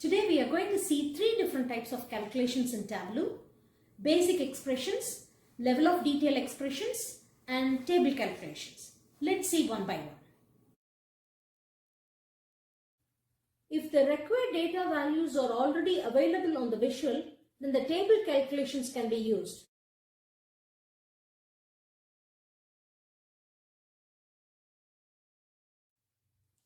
Today we are going to see three different types of calculations in Tableau: basic expressions, level of detail expressions, and table calculations. Let's see one by one. If the required data values are already available on the visual, then the table calculations can be used.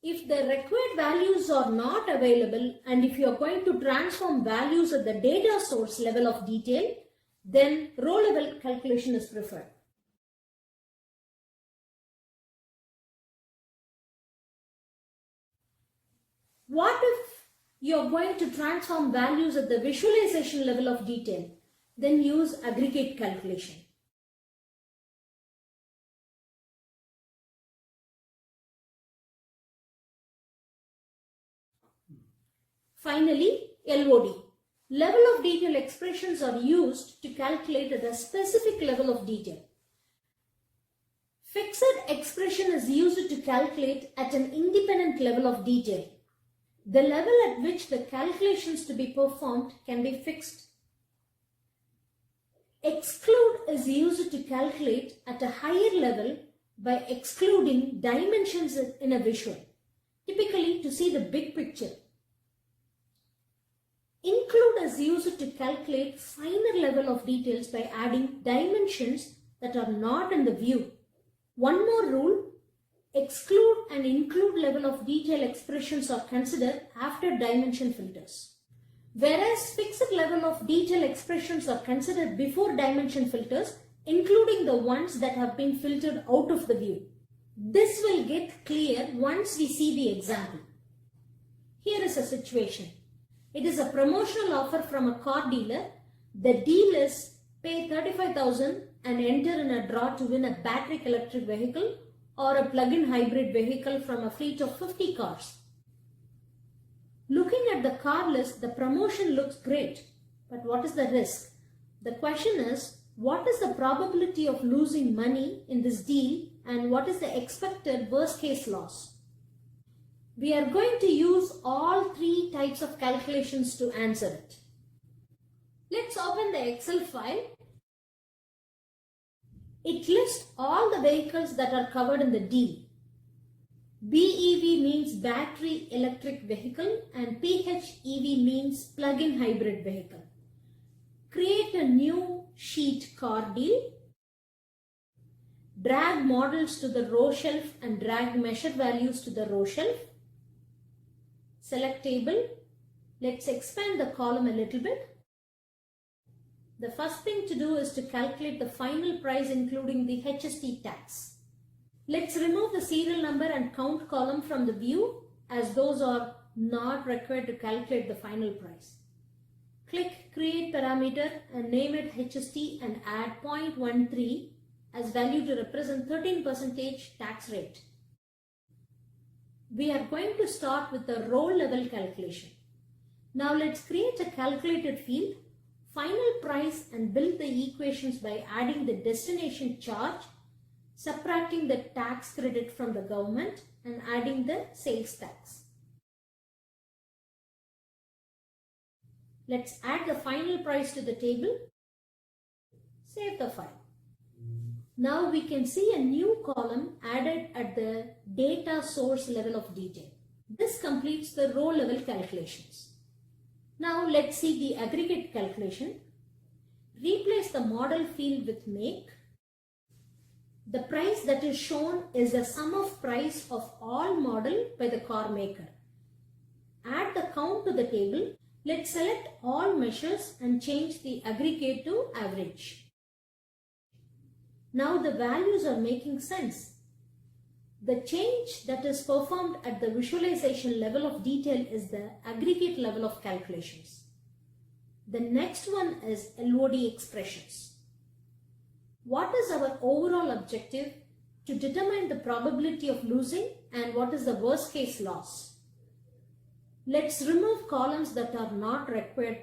If the required values are not available, and if you are going to transform values at the data source level of detail, then row level calculation is preferred. What if you are going to transform values at the visualization level of detail? Then use aggregate calculation. Finally, LOD. Level of detail expressions are used to calculate at a specific level of detail. Fixed expression is used to calculate at an independent level of detail. The level at which the calculations to be performed can be fixed. Exclude is used to calculate at a higher level by excluding dimensions in a visual, typically to see the big picture. Include is used to calculate finer level of details by adding dimensions that are not in the view. One more rule: exclude and include level of detail expressions are considered after dimension filters, whereas fixed level of detail expressions are considered before dimension filters, including the ones that have been filtered out of the view. This will get clear once we see the example. Here is a situation. It is a promotional offer from a car dealer. The deal is pay 35,000 and enter in a draw to win a battery electric vehicle or a plug-in hybrid vehicle from a fleet of 50 cars. Looking at the car list, the promotion looks great, but what is the risk? The question is, what is the probability of losing money in this deal and what is the expected worst case loss? We are going to use all three types of calculations to answer it. Let's open the Excel file. It lists all the vehicles that are covered in the deal. BEV means battery electric vehicle and PHEV means plug-in hybrid vehicle. Create a new sheet car deal. Drag models to the row shelf and drag measure values to the row shelf. Select table. Let's expand the column a little bit. The first thing to do is to calculate the final price including the HST tax. Let's remove the serial number and count column from the view as those are not required to calculate the final price. Click create parameter and name it HST and add 0.13 as value to represent 13% tax rate. We are going to start with the row level calculation. Now let's create a calculated field, final price, and build the equations by adding the destination charge, subtracting the tax credit from the government, and adding the sales tax. Let's add the final price to the table. Save the file. Now we can see a new column added at the data source level of detail. This completes the row level calculations. Now let's see the aggregate calculation. Replace the model field with make. The price that is shown is the sum of price of all model by the car maker. Add the count to the table. Let's select all measures and change the aggregate to average. Now the values are making sense. The change that is performed at the visualization level of detail is the aggregate level of calculations. The next one is Lod Expressions. What is our overall objective? To determine the probability of losing and what is the worst case loss. Let's remove columns that are not required.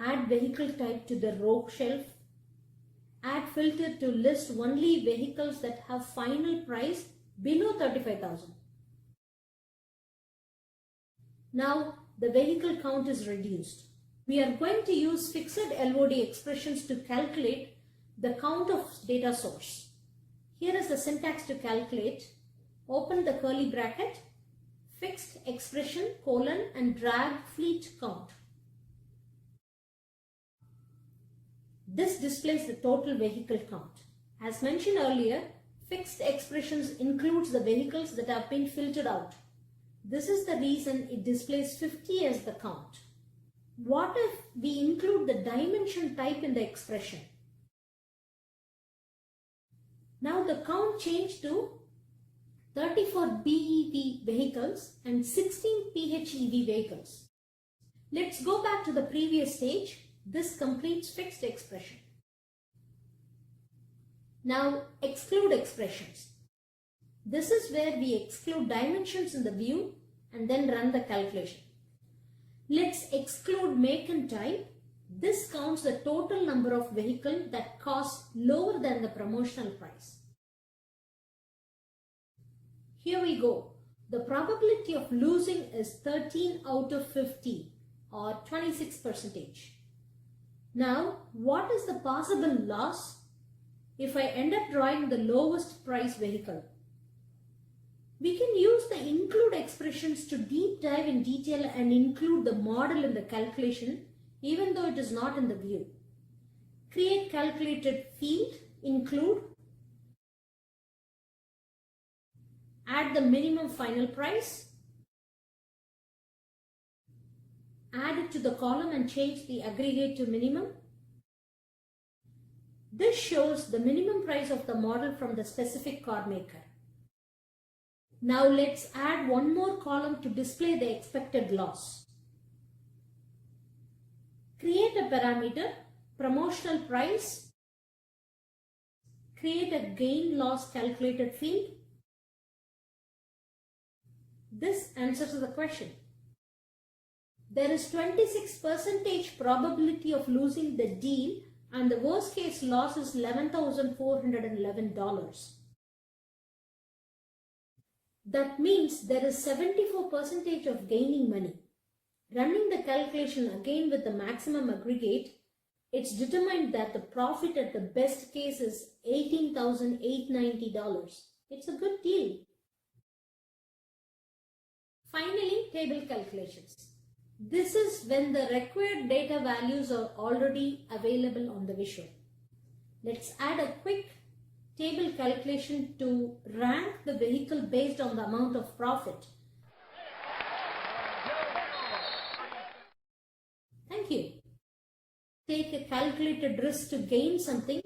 Add vehicle type to the row shelf. Add filter to list only vehicles that have final price below 35,000. Now the vehicle count is reduced. We are going to use fixed LOD expressions to calculate the count of data source. Here is the syntax to calculate. Open the curly bracket, fixed expression, colon, and drag fleet count. This displays the total vehicle count. As mentioned earlier, fixed expressions includes the vehicles that have been filtered out. This is the reason it displays 50 as the count. What if we include the dimension type in the expression? Now the count changed to 34 BEV vehicles and 16 PHEV vehicles. Let's go back to the previous stage. This completes fixed expression. Now exclude expressions. This is where we exclude dimensions in the view and then run the calculation. Let's exclude make and type. This counts the total number of vehicles that cost lower than the promotional price. Here we go. The probability of losing is 13 out of 50 or 26%. Now, what is the possible loss if I end up drawing the lowest price vehicle? We can use the include expressions to deep dive in detail and include the model in the calculation even though it is not in the view. Create calculated field, include, add the minimum final price, add it to the column and change the aggregate to minimum. This shows the minimum price of the model from the specific car maker. Now let's add one more column to display the expected loss. Create a parameter, promotional price, create a gain loss calculated field. This answers the question. There is 26% probability of losing the deal and the worst case loss is $11,411. That means there is 74% of gaining money. Running the calculation again with the maximum aggregate, it's determined that the profit at the best case is $18,890. It's a good deal. Finally, table calculations. This is when the required data values are already available on the visual. Let's add a quick table calculation to rank the vehicle based on the amount of profit. Thank you. Take a calculated risk to gain something.